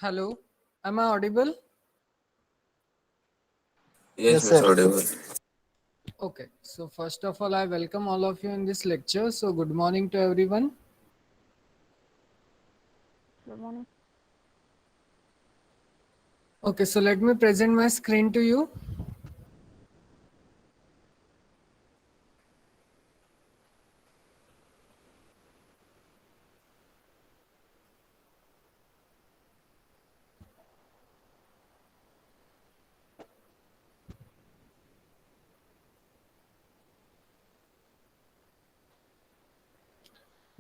Hello, am I audible? Yes, Yes, Miss sir. Audible. Okay, so first of all, I welcome all of you in this lecture. So, good morning to everyone. Good morning. Okay, so let me present my screen to you.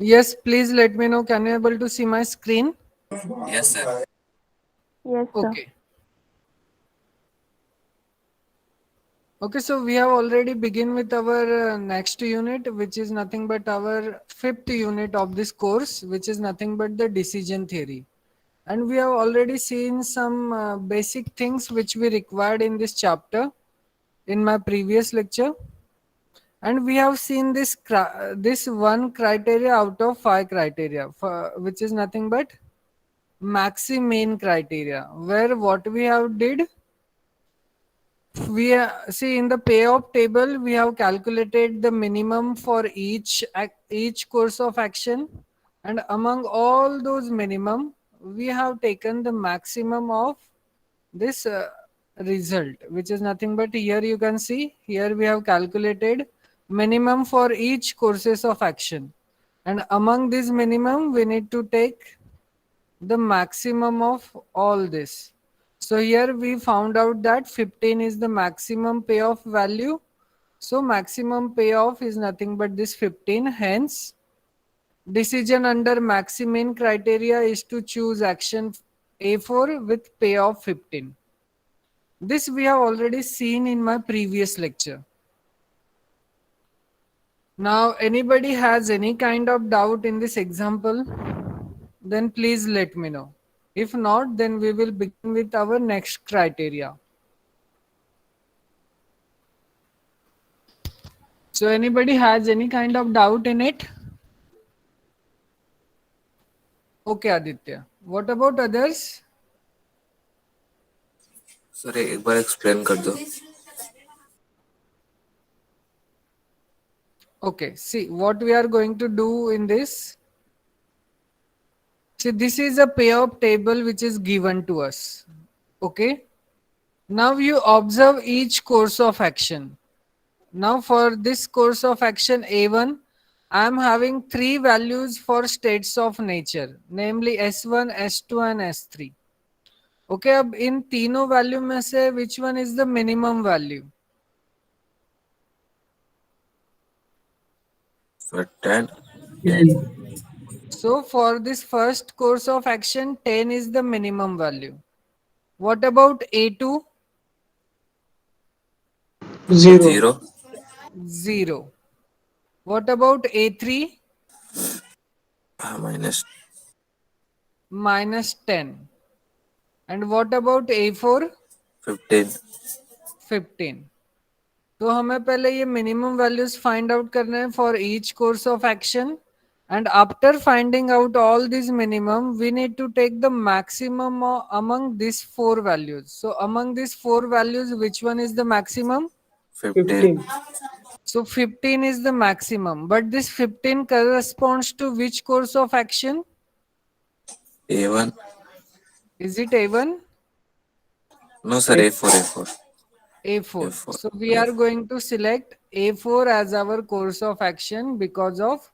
Yes, please let me know. Can you able to see my screen? Yes, sir. Yes, sir. Okay. Okay, so we have already begin with our next unit, which is nothing but our fifth unit of this course, which is nothing but the decision theory. And we have already seen some basic things which we required in this chapter in my previous lecture. And we have seen this one criteria out of five criteria, which is nothing but maxi-mean criteria, where what we have did, see in the payoff table we have calculated the minimum for each course of action, and among all those minimum we have taken the maximum of this result, which is nothing but, here you can see, here we have calculated minimum for each courses of action, and among this minimum we need to take the maximum of all this. So here we found out that 15 is the maximum payoff value. So maximum payoff is nothing but this 15. Hence, decision under maximin criteria is to choose action A4 with payoff 15. This we have already seen in my previous lecture. Now, anybody has any kind of doubt in this example, then please let me know. If not, then we will begin with our next criteria. So, anybody has any kind of doubt in it? Okay, Aditya. What about others? Sir एक बार explain कर दो. Okay, see what we are going to do in this. See, this is a payoff table which is given to us. Okay. Now you observe each course of action. Now for this course of action A1, I am having three values for states of nature, namely S1, S2 and S3. Okay, अब इन तीनों value में से which one is the minimum value? For 10. So for this first course of action, 10 is the minimum value. What about A2? 0. 0. 0. What about A3? Minus Minus 10. And what about A4? 15. 15. तो हमें पहले ये minimum values find out करना है for each course of action, and after finding out all these minimum we need to take the maximum among these four values. So among these four values, which one is the maximum? 15. 15. So 15 is the maximum, but this 15 corresponds to which course of action? A1. Is it A1? No, sir. A- A4. A4. A4. A4. So we are A4. going to select A4 as our course of action because of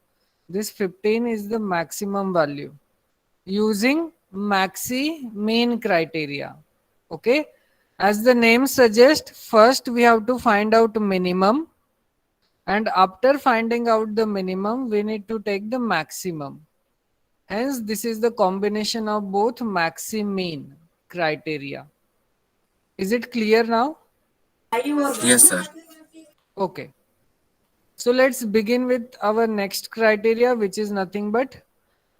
this 15 is the maximum value using maxi mean criteria. Okay. As the name suggests, first we have to find out minimum, and after finding out the minimum, we need to take the maximum. Hence, this is the combination of both maxi mean criteria. Is it clear now? Yes, sir. Okay. So let's begin with our next criteria, which is nothing but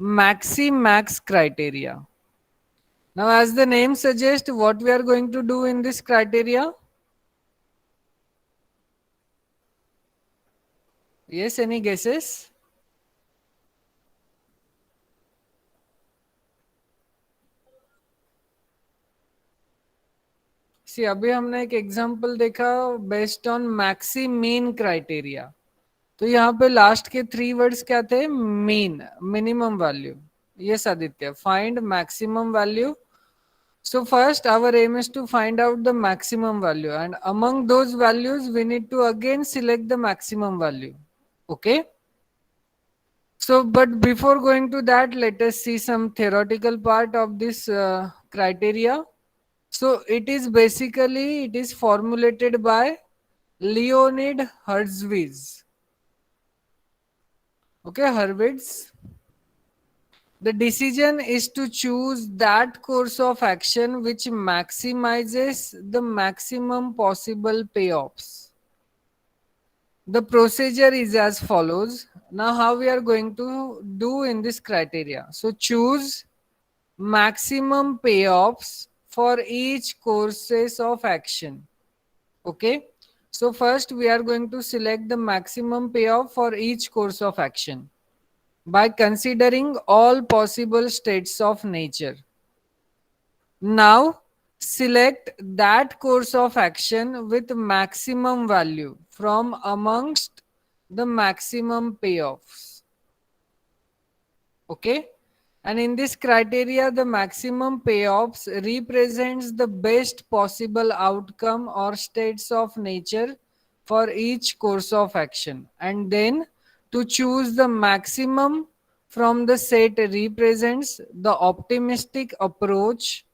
maxi max criteria. Now, as the name suggests, what we are going to do in this criteria? Yes, any guesses? सी अभी हमने एक example देखा based on maxi mean criteria. तो यहाँ पे last के 3 words क्या थे? Mean, minimum value. Yes Aditya, find maximum value. So first our aim is to find out the maximum value, and among those values we need to again select the maximum value. Okay. So but before going to that, let us see some theoretical part of this criteria. So it is formulated by Leonid Hurwitz. Okay, Hurwitz. The decision is to choose that course of action which maximizes the maximum possible payoffs. The procedure is as follows. Now, how we are going to do in this criteria? So, choose maximum payoffs for each courses of action. Okay. So, first we are going to select the maximum payoff for each course of action by considering all possible states of nature. Now, select that course of action with maximum value from amongst the maximum payoffs. Okay? And in this criteria, the maximum payoffs represents the best possible outcome or states of nature for each course of action. And then to choose the maximum from the set represents the optimistic approach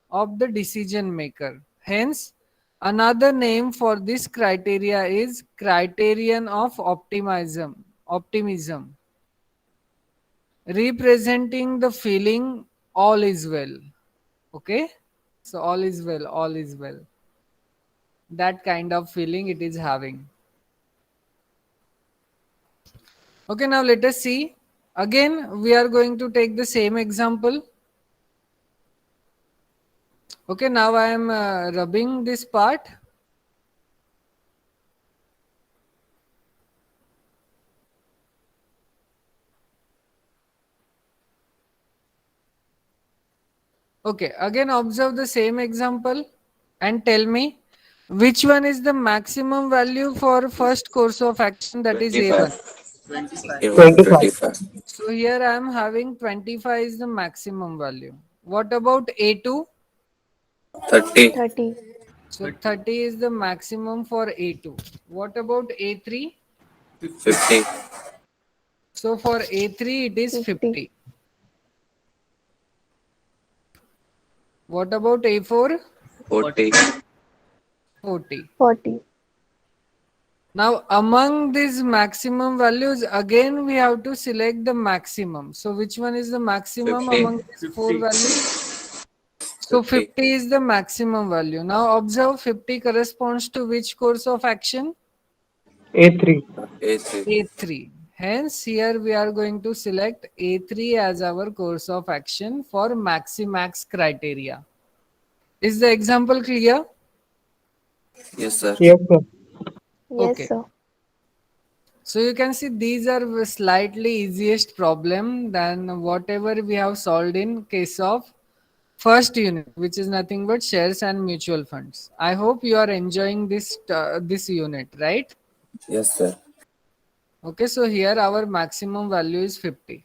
of the decision maker. Hence, another name for this criteria is criterion of optimism, representing the feeling all is well. Okay, so all is well, all is well, that kind of feeling it is having. Okay, now let us see. Again we are going to take the same example. Okay, now I am rubbing this part. Okay, again observe the same example and tell me which one is the maximum value for first course of action, that is A1. 25. A1 25. So here I am having 25 is the maximum value. What about A2? 30. 30. So 30 is the maximum for A2. What about A3? 50. So for A3 it is 50. 50. What about A4? 40. 40. 40. Now among these maximum values, again we have to select the maximum. So which one is the maximum 50. among these 4 values? So 50 is the maximum value. Now observe 50 corresponds to which course of action? A3. A3. A3. Hence here we are going to select A3 as our course of action for maximax criteria. Is the example clear? Yes, sir. Yes, sir. Yes, Okay. sir. So you can see these are slightly easiest problem than whatever we have solved in case of first unit, which is nothing but shares and mutual funds. I hope you are enjoying this unit, right? Yes, sir. Okay, so here our maximum value is 50.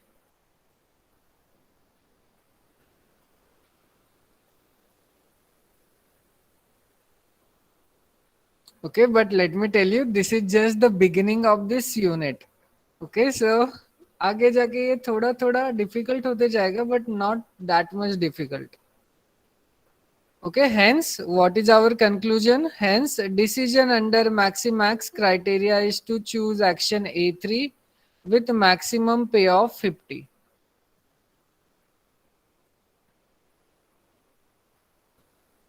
Okay, but let me tell you, this is just the beginning of this unit. Okay, so आगे जाके ये थोड़ा थोड़ा difficult होते जाएगा, but not that much difficult. Okay, hence what is our conclusion? Hence decision under maximax criteria is to choose action A3 with maximum payoff 50.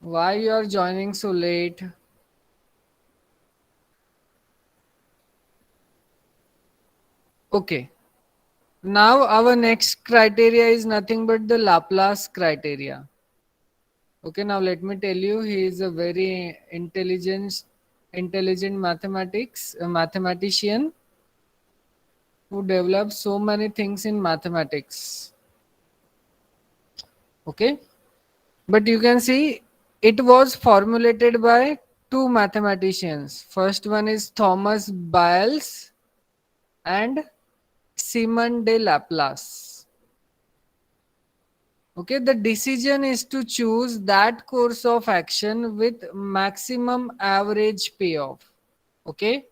Why you are joining so late? Okay. Now our next criteria is nothing but the Laplace criteria. Okay, now let me tell you, he is a very intelligent mathematician who developed so many things in mathematics. Okay, but you can see It was formulated by two mathematicians. First one is Thomas Biles and Simon de Laplace. Okay, the decision is to choose that course of action with maximum average payoff. Okay,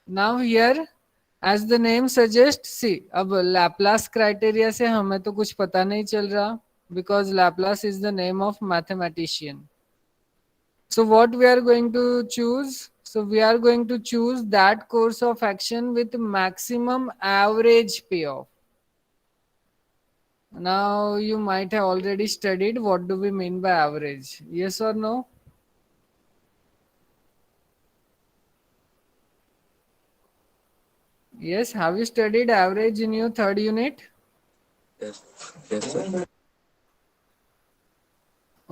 now here as the name suggests, see, अब Laplace criteria से हमें तो कुछ पता नहीं चल रहा because Laplace is the name of mathematician. So what we are going to choose? So we are going to choose that course of action with maximum average payoff. Now you might have already studied what do we mean by average. Yes or no? Yes, have you studied average in your third unit? Yes. Yes, sir.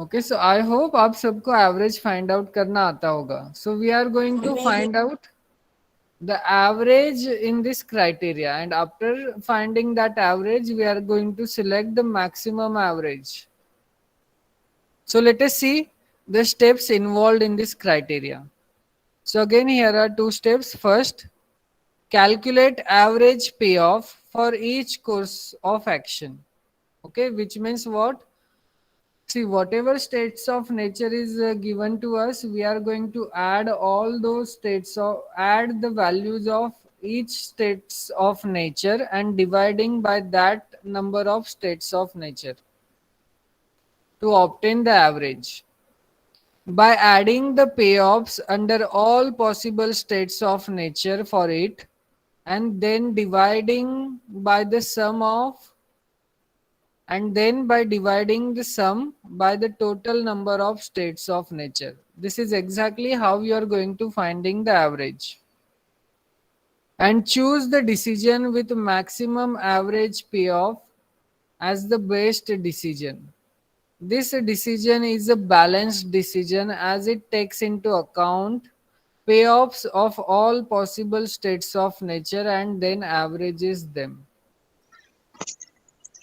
Okay, so I hope आप सबको average find out करना आता होगा. So we are going to find out the average in this criteria, and after finding that average we are going to select the maximum average. So let us see the steps involved in this criteria. So again here are two steps. First, calculate average payoff for each course of action. Okay, which means what? See, whatever states of nature is given to us, we are going to add all those states of add the values of each states of nature and dividing by that number of states of nature to obtain the average. By adding the payoffs under all possible states of nature for it and then dividing by the sum of and then by dividing the sum by the total number of states of nature. This is exactly how you are going to finding the average. And choose the decision with maximum average payoff as the best decision. This decision is a balanced decision as it takes into account payoffs of all possible states of nature and then averages them.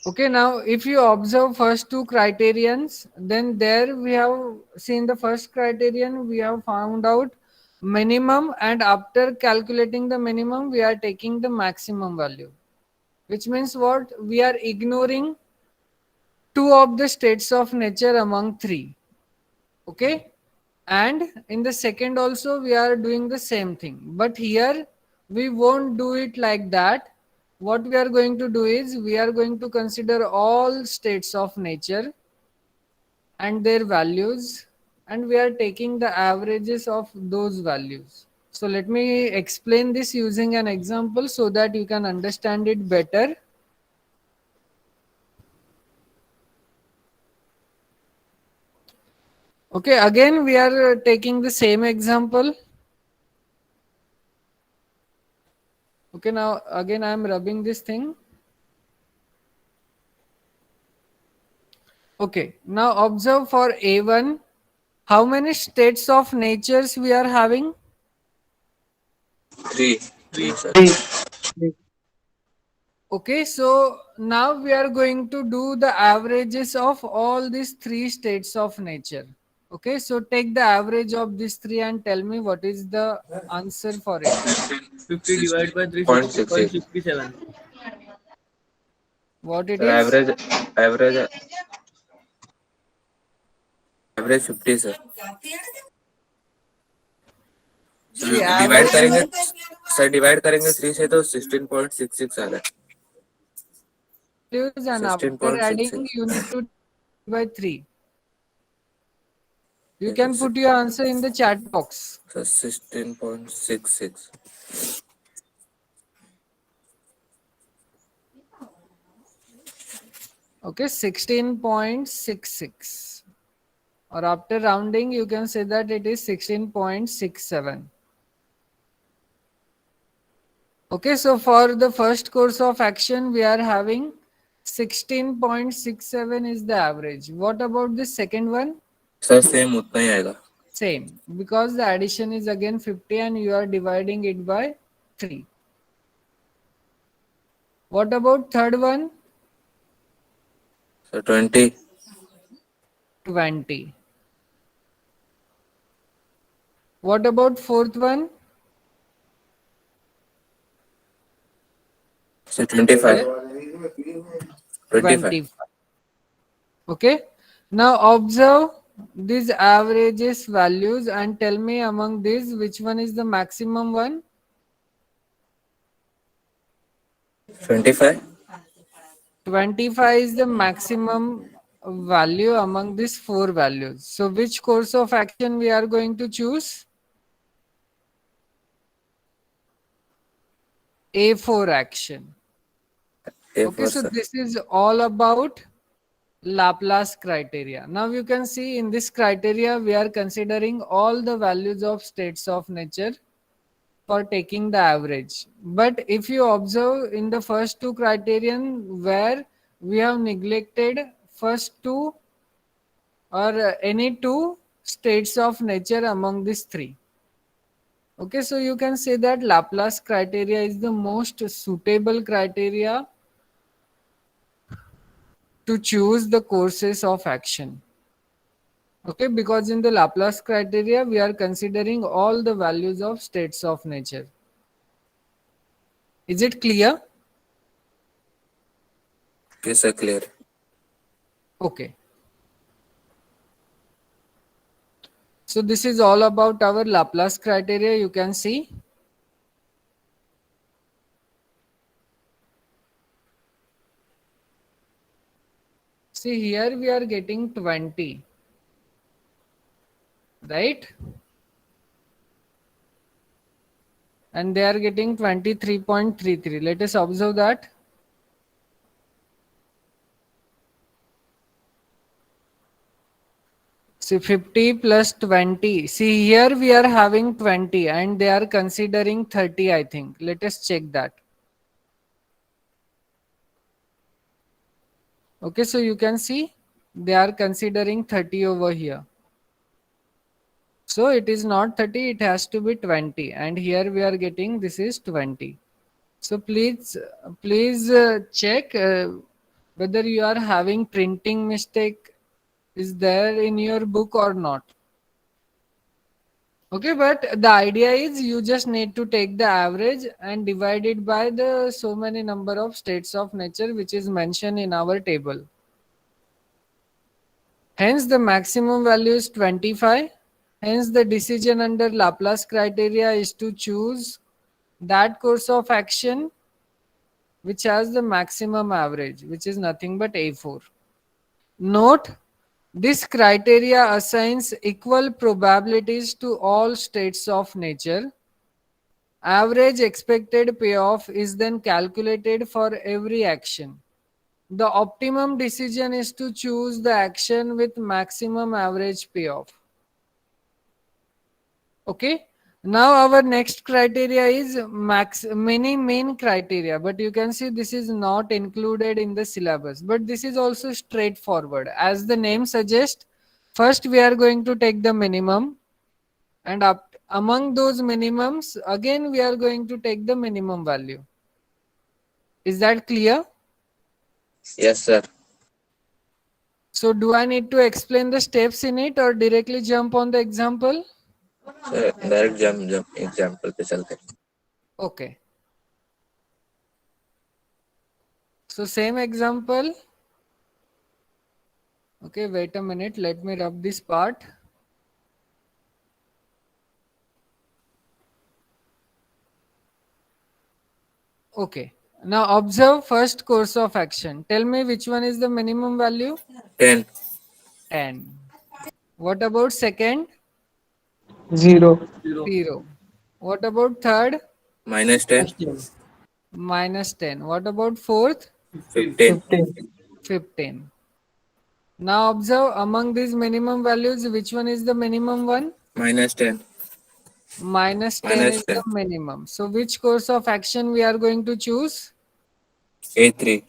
Okay, now if you observe first two criterions, then there we have seen the first criterion, we have found out minimum, and after calculating the minimum, we are taking the maximum value. Which means what? We are ignoring two of the states of nature among three. Okay, and in the second also we are doing the same thing, but here we won't do it like that. What we are going to do is we are going to consider all states of nature and their values, and we are taking the averages of those values. So let me explain this using an example so that you can understand it better. Okay, again we are taking the same example. Okay, now again I am rubbing this thing. Okay, now observe for A1, how many states of natures we are having? Three. Three, sir. 3. Okay, so now we are going to do the averages of all these three states of nature. Okay, so take the average of these three and tell me what is the answer for it. 50 divided by 0.68. 360.67. What it Sir, is? average average 50, sir. See, divide average करेंगे sir, divide करेंगे 3 से तो 16.66 आ रहा है. values and after adding 16.66. you need to divide by 3. You Yes, can sir. put your answer in the chat box. So 16.66. Okay, 16.66. Or after rounding, you can say that it is 16.67. Okay, so for the first course of action, we are having 16.67 is the average. What about the second one? Sir same उतना ही आएगा. Same, because the addition is again 50 and you are dividing it by 3. What about third one? So 20. 20. What about fourth one? So 25. 25. 25. Okay. Now observe these averages values and tell me among these which one is the maximum one. 25. 25 is the maximum value among these four values. So which course of action we are going to choose? A4 action. A4, Okay, so sir. this is all about Laplace criteria. Now you can see in this criteria we are considering all the values of states of nature for taking the average. But if you observe in the first two criterion where we have neglected first two or any two states of nature among these three. Okay, so you can say that Laplace criteria is the most suitable criteria to choose the courses of action. Okay, because in the Laplace criteria we are considering all the values of states of nature. Is it clear? Yes, sir. Clear. Okay. So this is all about our Laplace criteria, you can see. See here we are getting 20, right? And they are getting 23.33. Let us observe that. See 50 plus 20. See here we are having 20 and they are considering 30, I think. Let us check that. Okay, so you can see they are considering 30 over here. So it is not 30, it has to be 20. And here we are getting this is 20. So please check whether you are having printing mistake is there in your book or not. Okay, but the idea is you just need to take the average and divide it by the so many number of states of nature which is mentioned in our table. Hence the maximum value is 25. Hence the decision under Laplace criteria is to choose that course of action which has the maximum average, which is nothing but A4. Note, this criteria assigns equal probabilities to all states of nature. Average expected payoff is then calculated for every action. The optimum decision is to choose the action with maximum average payoff. Okay. Now our next criteria is mean criteria, but you can see this is not included in the syllabus, but this is also straightforward. As the name suggests, first we are going to take the minimum, and among those minimums again we are going to take the minimum value. Is that clear? Yes, sir. So do I need to explain the steps in it or directly jump on the example? Sir, direct jump example पे चलते हैं. Okay. So same example. Okay, wait a minute. Let me rub this part. Okay. Now observe first course of action. Tell me which one is the minimum value? 10. 10. What about second? 0. 0. What about third? -10. Minus 10. What about fourth? 15. 15. 15. Now observe among these minimum values, which one is the minimum one? -10. Minus 10 is the 10. minimum. So which course of action we are going to choose? A3.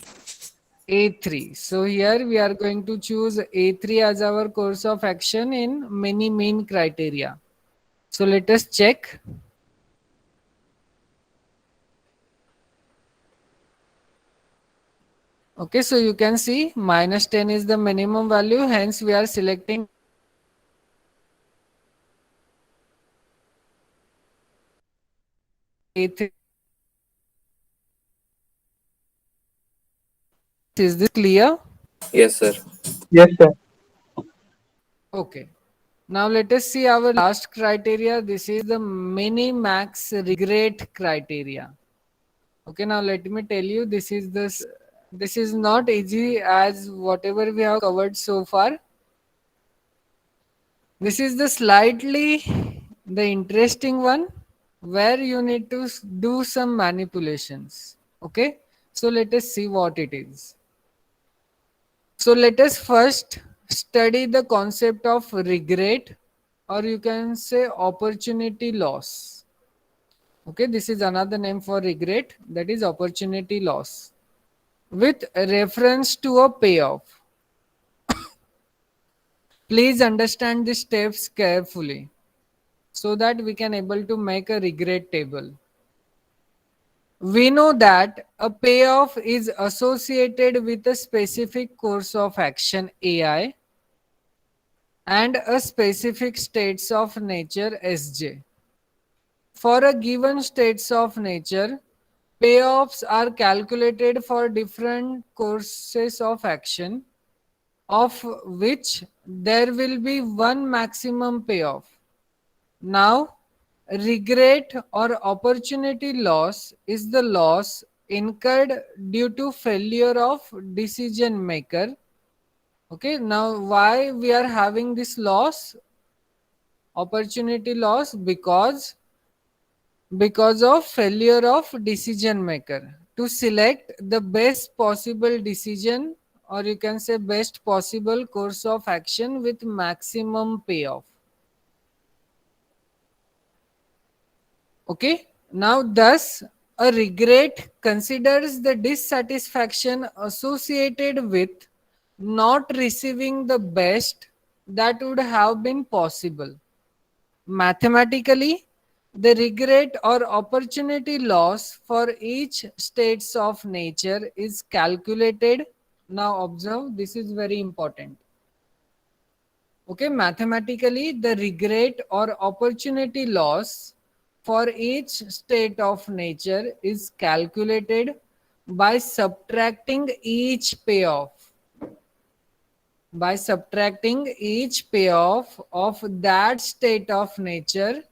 A3. So here we are going to choose A3 as our course of action in many mean criteria. So let us check. Okay, so you can see minus 10 is the minimum value. Hence we are selecting A3. Is this clear? Yes, sir. Yes, sir. Okay. Now let us see our last criteria. This is the mini-max regret criteria. Okay, now let me tell you, this is not easy as whatever we have covered so far. This is the interesting one where you need to do some manipulations. Okay, so let us see what it is. So let us first study the concept of regret, or you can say opportunity loss. Okay, this is another name for regret, that is opportunity loss with reference to a payoff. Please understand the steps carefully so that we can able to make a regret table. We know that a payoff is associated with a specific course of action AI and a specific states of nature SJ. For a given states of nature, payoffs are calculated for different courses of action, of which there will be one maximum payoff. Now, regret or opportunity loss is the loss incurred due to failure of decision maker. Okay, now why we are having this loss, opportunity loss? Because of failure of decision maker to select the best possible decision, or you can say best possible course of action with maximum payoff. Okay, now thus a regret considers the dissatisfaction associated with not receiving the best that would have been possible. Mathematically, the regret or opportunity loss for each states of nature is calculated. Now observe, this is very important. Okay, mathematically, the regret or opportunity loss for each state of nature is calculated by subtracting each payoff. By subtracting each payoff of that state of nature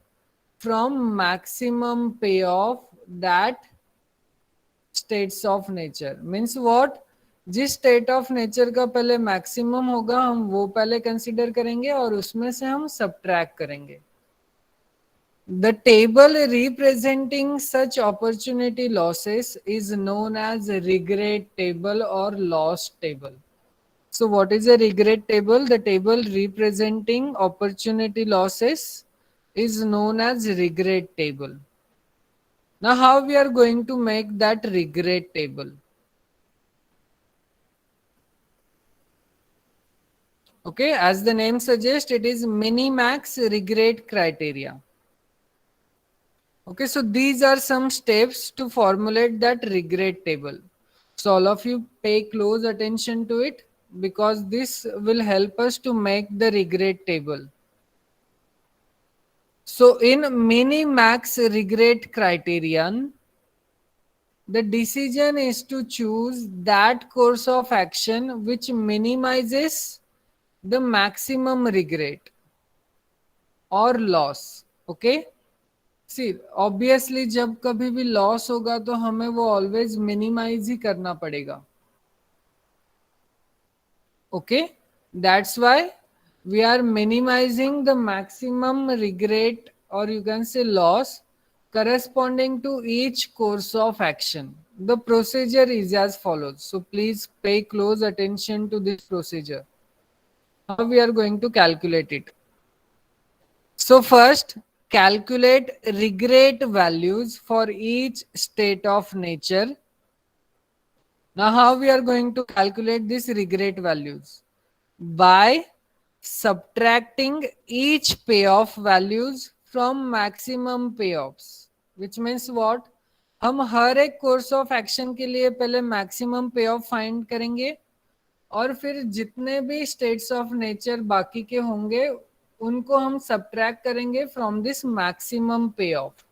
from maximum payoff that states of nature. Means what? जिस state of nature का पहले maximum होगा हम वो पहले consider करेंगे और उसमें से हम सब्ट्रैक्ट करेंगे. The table representing such opportunity losses is known as regret table or loss table. So what is a regret table? The table representing opportunity losses is known as regret table. Now how we are going to make that regret table? Okay, as the name suggests, it is mini-max regret criteria. Okay, so these are some steps to formulate that regret table. So all of you pay close attention to it because this will help us to make the regret table. So in mini-max regret criterion, the decision is to choose that course of action which minimizes the maximum regret or loss. Okay, see obviously जब कभी भी loss होगा तो हमें वो always minimise ही करना पड़ेगा. Okay, that's why we are minimizing the maximum regret, or you can say loss, corresponding to each course of action. The procedure is as follows. So please pay close attention to this procedure. How we are going to calculate it? So first, calculate regret values for each state of nature. Now how we are going to calculate these regret values? By subtracting each payoff values from maximum payoffs. Which means what? हम हर एक course of action के लिए पहले maximum पे of find करेंगे और फिर जितने भी स्टेट्स ऑफ नेचर बाकी के होंगे उनको हम सब्ट्रैक्ट करेंगे फ्रॉम दिस मैक्सिमम पे of.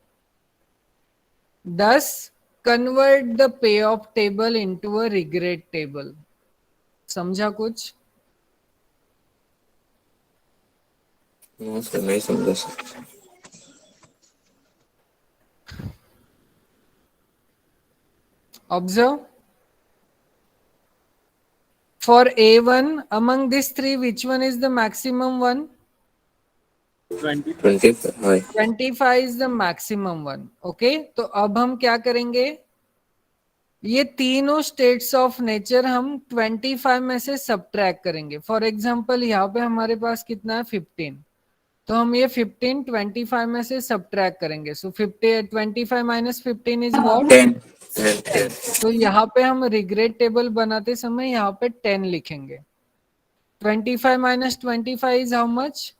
Thus, convert the payoff table into a regret table. समझा कुछ? नो सर, नहीं समझा sir. Observe. For A1, among these three, which one is the maximum one? 20. 25. हाँ. 25 is the maximum one. Okay, तो अब हम क्या करेंगे? ये तीनों स्टेट्स ऑफ नेचर हम 25 में से सबट्रैक्ट करेंगे. फॉर एग्जांपल यहाँ पे हमारे पास कितना है 15, तो हम ये 15 25 में से सबट्रैक्ट करेंगे. सो 50 25 माइनस 15 इज व्हाट? 10. 10. तो यहाँ पे हम रिग्रेट टेबल बनाते समय यहाँ पे 10 लिखेंगे. 25 माइनस 25 इज हाउ मच?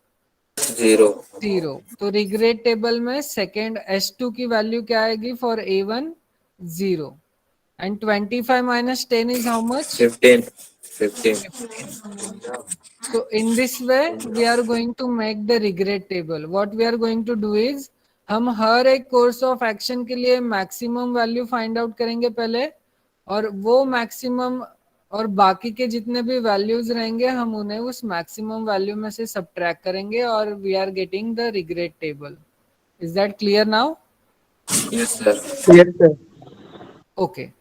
0. 0. तो रिग्रेट टेबल में सेकेंड S2 की वैल्यू क्या आएगी for A1? 0. And 25 minus 10 is how much? 15. 15. So in this way, we are going to make the regret table. What we are going to do is, हम हर एक course of action के लिए maximum value find out करेंगे पहले, और वो maximum और बाकी के जितने भी वैल्यूज रहेंगे हम उन्हें उस मैक्सिमम वैल्यू में से सबट्रैक्ट करेंगे और we are getting the regret table. Is that clear now? Yes sir. Yes, sir. Okay.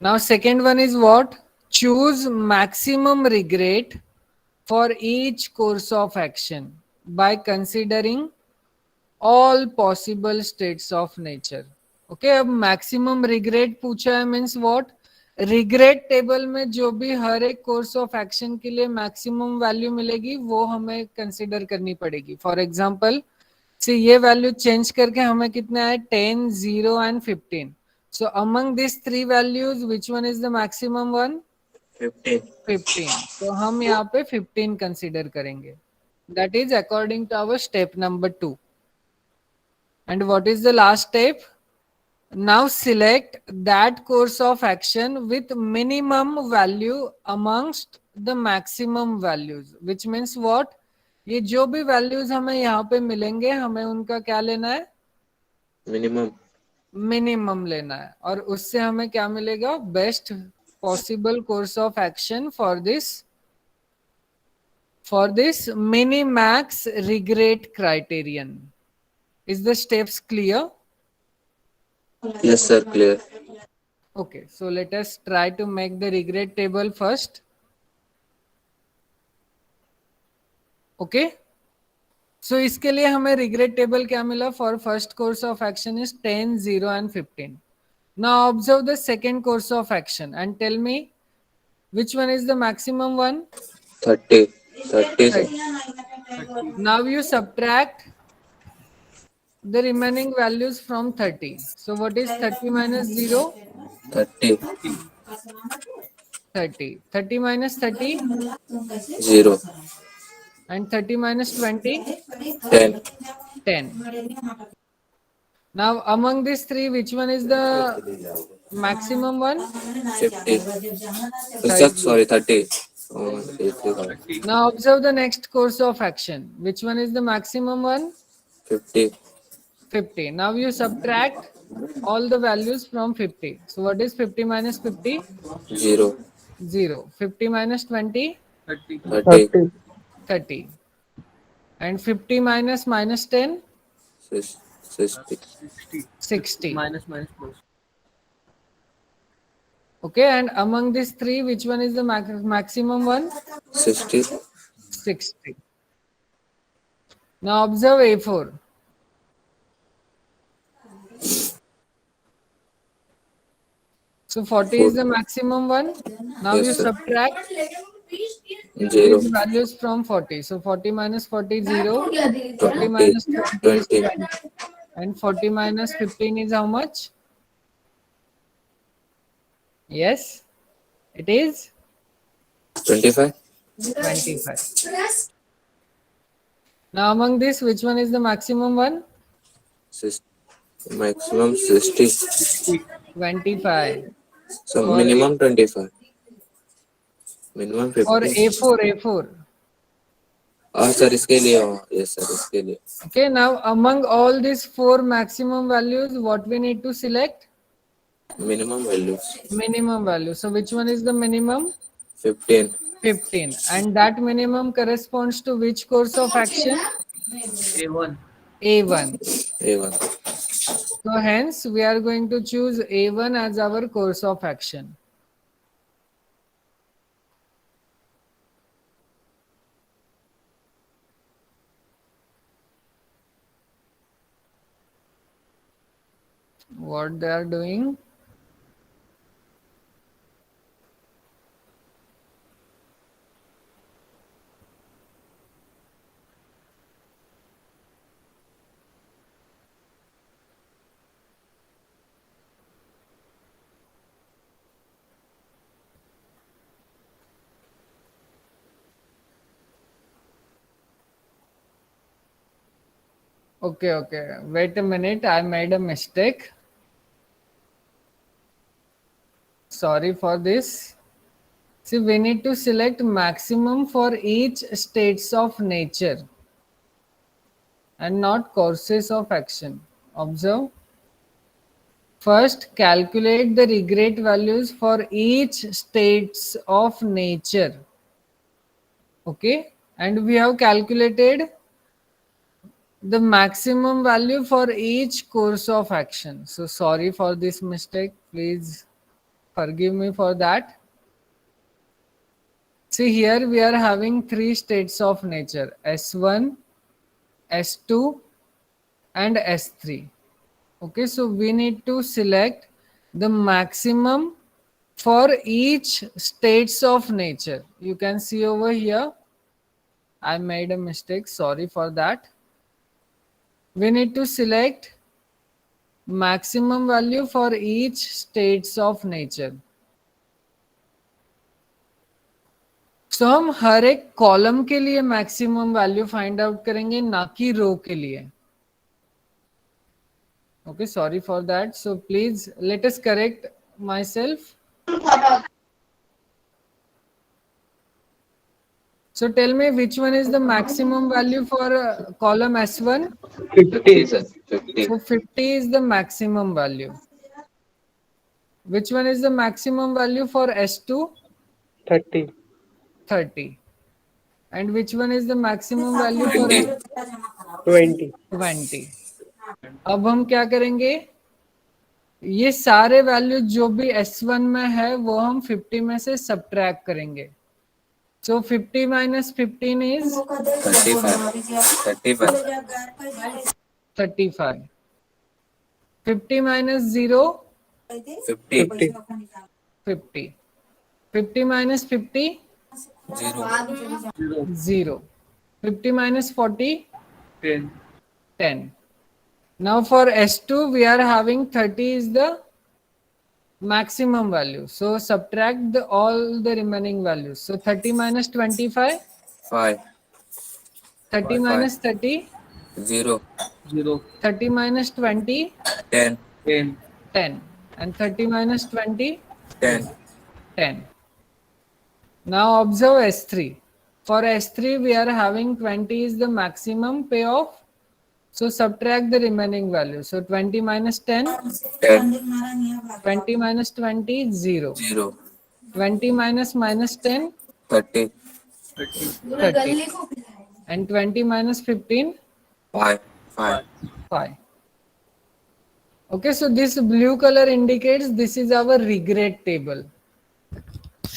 Now second one is what? Choose maximum regret for each course of action by considering all possible states of nature. Okay, अब maximum regret पूछा है means what? Regret table में जो भी हर एक course of action के लिए maximum value मिलेगी वो हमें consider करनी पड़ेगी. For example, see ये value change करके हमें कितना है 10, 0 and 15. So among these three values, which one is the maximum one? 15. 15. तो हम यहाँ पे 15 consider करेंगे. That is according to our step number 2. And what is the last step? Now select that course of action with minimum value amongst the maximum values. Which means what? ये जो भी values हमें यहाँ पे मिलेंगे हमें उनका क्या लेना है? Minimum. मिनिमम लेना है, और उससे हमें क्या मिलेगा? Best possible course of action for this minimax regret criterion. Is the steps clear? Yes sir, clear. Okay, so let us try to make the regret table first. Okay, so इसके लिए हमें regret table क्या मिला? For first course of action is 10, 0 and 15. Now observe the second course of action and tell me which one is the maximum one? 30. 30 sir. Now you subtract the remaining values from 30. So what is 30 minus 0? 30. 30. 30 minus 30 0. and 30 minus 20? 10. 10. Now among these three, which one is the maximum one? 50. Sir, sorry, 30. Oh, 50. Now observe the next course of action. Which one is the maximum one? 50. 50. Now you subtract all the values from 50. So what is 50 minus 50? 0. 0. 50 minus 20? 30. 30. 30. 30. And 50 minus minus 10? 60. 60. Minus plus. Okay, and among these three, which one is the maximum one? 60. 60. Now observe A4. So 40 is the maximum one. Now Yes, you sir. subtract 0. these values from 40. So 40 minus 40 0. 40 20. minus 20 is 20. 20. And 40 minus 15 is how much? Yes, it is 25. 25. Now among this, which one is the maximum one? Maximum 60. 25. So For minimum 25. Minimum 50. Or A4, A4. हाँ sir इसके लिए हो, yes sir इसके लिए. Okay, now among all these four maximum values, what we need to select? Minimum values. Minimum value. So which one is the minimum? 15. 15. And that minimum corresponds to which course of action? A1. A1. A1. So hence we are going to choose A1 as our course of action. What they are doing? Okay. Wait a minute. I made a mistake. Sorry for this. See, we need to select maximum for each states of nature and not courses of action. Observe. First, calculate the regret values for each states of nature. Okay. And we have calculated the maximum value for each course of action. So sorry for this mistake. Please forgive me for that. See, here we are having three states of nature: S1, S2 and S3. Okay, so we need to select the maximum for each states of nature. You can see over here, I made a mistake. Sorry for that. We need to select maximum value for each states of nature. So हम हर एक column के लिए maximum value find out करेंगे, ना कि रो के लिए. Okay, sorry for that. So please let us correct myself. So tell me which one is the maximum value for column S1? 50, sir. 50. So 50 is the maximum value. Which one is the maximum value for S2? 30. 30. And which one is the maximum value for 20. 20. 20? अब हम क्या करेंगे, ये सारे value जो भी S1 में है वो हम 50 में से सब्ट्रैक्ट करेंगे. So 50 minus 15 is 35. 35. 50 minus 0, 50. 50. 50. 50 minus 50, 0. 0. 50 minus 40, 10. 10. Now for S2 we are having 30 is the maximum value. So subtract all the remaining values. So 30 minus 25, 5. 30 minus 30, 0. 0. 30 minus 20, 10. 10. 10. And 30 minus 20, 10. 10. Now observe S3. For S3 we are having 20 is the maximum payoff. So subtract the remaining value. So 20 minus 10, 10. 20 minus 20, 0. 0. 20 minus minus 10, 30. 30. 30. And 20 minus 15, 5. 5. 5. Okay, so this blue color indicates this is our regret table.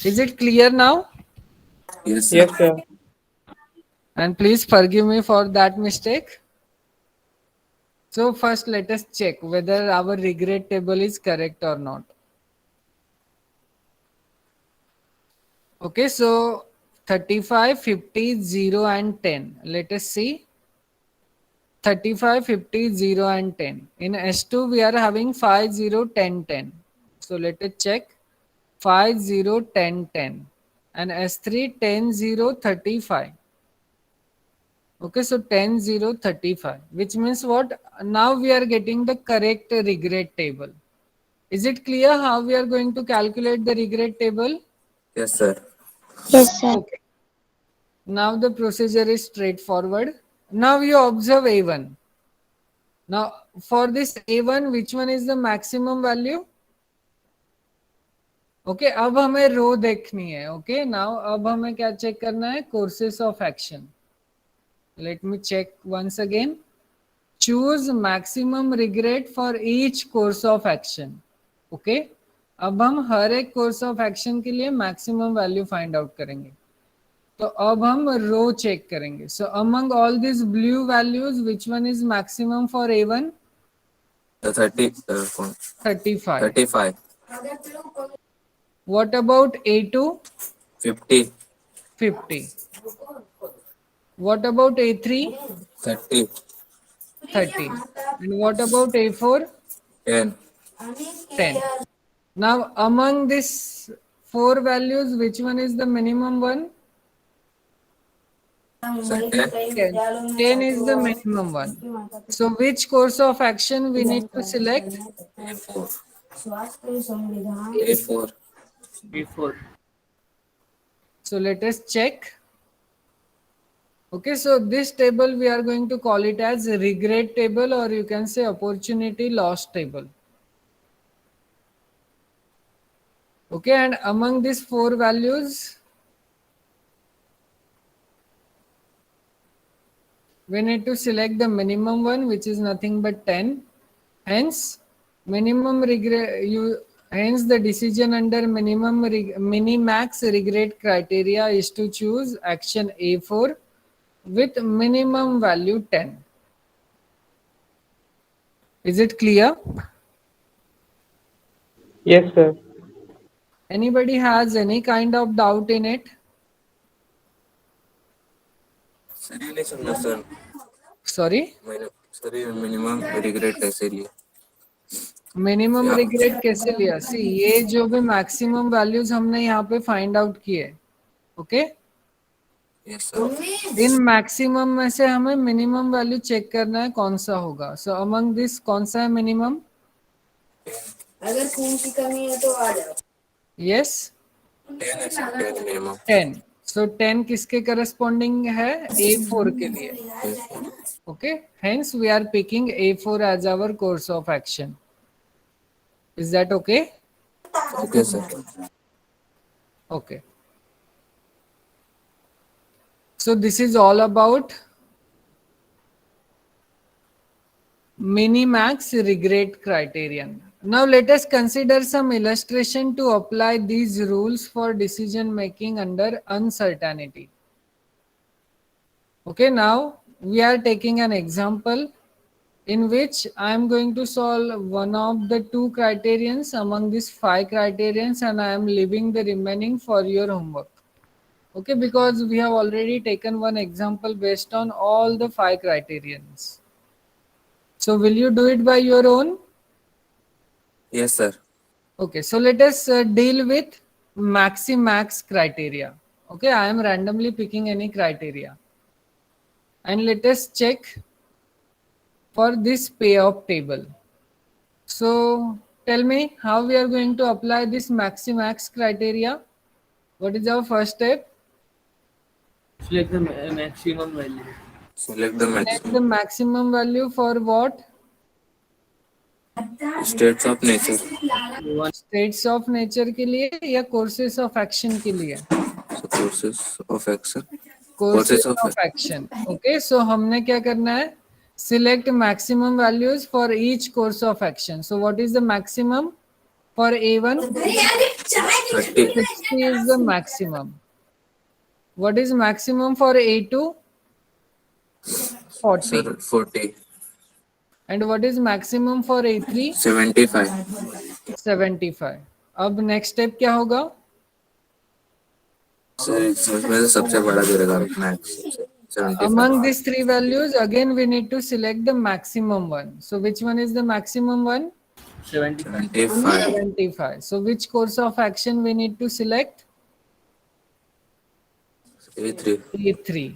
Is it clear now? Yes, sir. Yes, sir. And please forgive me for that mistake. So first let us check whether our regret table is correct or not. Okay, so 35, 50, 0 and 10. Let us see. 35, 50, 0 and 10. In S2 we are having 5, 0, 10, 10. So let us check. 5, 0, 10, 10. And S3 10, 0, 35. Okay, so 10, 0, 35. Which means what? Now we are getting the correct regret table. Is it clear how we are going to calculate the regret table? Yes, sir. Yes, sir. Okay. Now the procedure is straightforward. Now you observe A1. Now for this A1, which one is the maximum value? Okay अब हमें रो देखनी है. Okay now अब हमें क्या check करना है? Courses of action. Let me check once again. Choose maximum regret for each course of action. Okay अब हम हर एक कोर्स ऑफ एक्शन के लिए मैक्सिमम वैल्यू फाइंड आउट करेंगे. तो अब हम रो चेक करेंगे. सो among all this blue values which one is maximum for A1? 35. 35. What about A2? 50. 50. What about A3? 30. 30. And what about A4? 10. 10. Now among these four values, which one is the minimum one? So 10. 10. 10 is the minimum one. So which course of action we need to select? A4. A4. A4. So let us check. Okay, so this table we are going to call it as regret table, or you can say opportunity loss table. Okay, and among these four values, we need to select the minimum one, which is nothing but 10. Hence, minimum regret, hence the decision under minimax regret criteria is to choose action A4 with minimum value 10. Is it clear? Yes, sir. Anybody has any kind of doubt in it? Sir ये नहीं समझा sir. Sorry? Sir ये minimum regret कैसे लिए? Minimum Yeah. Regret कैसे लिया? सी ये जो भी मैक्सिमम वैल्यूज हमने यहाँ पे फाइंड आउट किए. Okay yes sir. In maximum में से हमें मिनिमम वैल्यू चेक करना है कौन सा होगा. सो अमंग दिस कौन सा है मिनिमम? अगर खून की कमी है तो आ जाओ. यस 10 है सर. 10 मिनिमम. 10. सो 10 किसके करस्पॉन्डिंग है? A4 के लिए. Okay hence we are picking A4 as our course of action. Is that okay? Okay sir. Okay. So this is all about minimax regret criterion. Now let us consider some illustration to apply these rules for decision making under uncertainty. Okay, now we are taking an example in which I am going to solve one of the two criterions among these 5 criterions, and I am leaving the remaining for your homework. Okay, because we have already taken one example based on all the 5 criterions. So will you do it by your own? Yes sir. Okay, so let us deal with maximax criteria. Okay, I am randomly picking any criteria. And let us check for this payoff table. So tell me how we are going to apply this maximax criteria. What is our first step? Select the maximum value. Select the Select maximum. the maximum value for what? States of nature. A1. States of nature के लिए या courses of action के लिए? So courses of action. Courses of action. Okay, so हमने क्या करना है? Select maximum values for each course of action. So what is the maximum for A1? 30. 60 is the maximum. What is maximum for A2? 40. Sir 40. And what is maximum for A3? 75. 75. अब next step क्या होगा? Sir इसमें से सबसे बड़ा जो रहेगा max 75. Among these 3 values, again we need to select the maximum one. So which one is the maximum one? 75. 75. 75. So which course of action we need to select? A3. A3.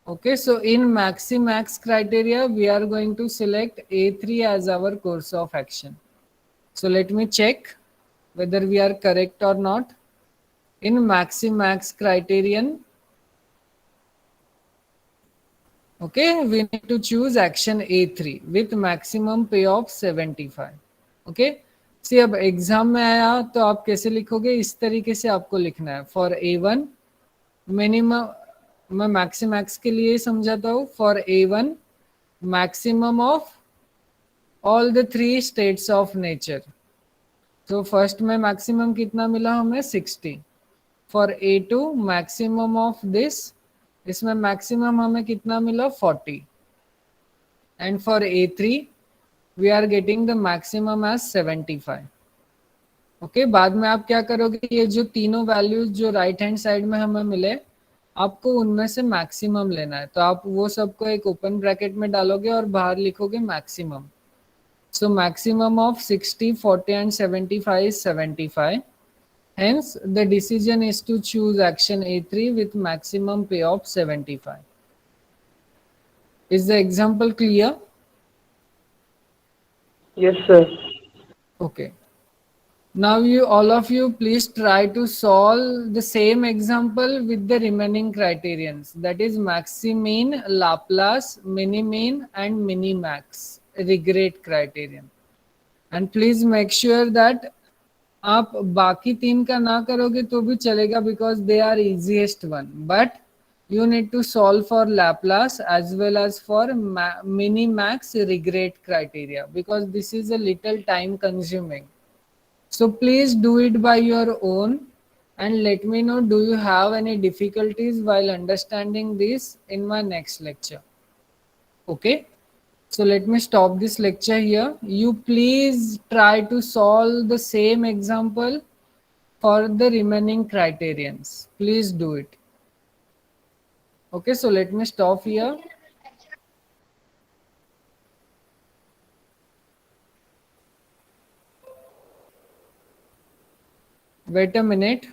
Okay, so in maximax criteria, we are going to select A3 as our course of action. So let me check whether we are correct or not. In maximax criterion, Okay, we need to choose action A3 with maximum pay of 75. Okay, सी अब exam में आया तो आप कैसे लिखोगे, इस तरीके से आपको लिखना है. फॉर A1 मिनिमम, मैं मैक्सिमैक्स के लिए समझाता हूँ. For A1 maximum of all the 3 states of nature. तो फर्स्ट में मैक्सिमम कितना मिला हमें 60. For A2 maximum of this, इसमें मैक्सिमम हमें कितना मिला 40. And for A3 we are getting the maximum as 75. Okay, बाद में आप क्या करोगे, ये जो तीनों वैल्यूज जो राइट हैंड साइड में हमें मिले, आपको उनमें से मैक्सिमम लेना है. तो आप वो सबको एक ओपन ब्रैकेट में डालोगे और बाहर लिखोगे maximum. So maximum of 60, 40 and 75 is 75. Hence, the decision is to choose action A3 with maximum pay of 75. Is the example clear? Yes, sir. Okay. Now you all of you please try to solve the same example with the remaining criterions. That is maximean, Laplace, minimean and minimax regret criterion. And please make sure that आप बाकी 3 का ना करोगे तो भी चलेगा because they are easiest one, but you need to solve for Laplace as well as for minimax regret criteria because this is a little time consuming. So please do it by your own and let me know, do you have any difficulties while understanding this in my next lecture? Okay. So let me stop this lecture here. You please try to solve the same example for the remaining criterions. Please do it. Okay, so let me stop here. Wait a minute.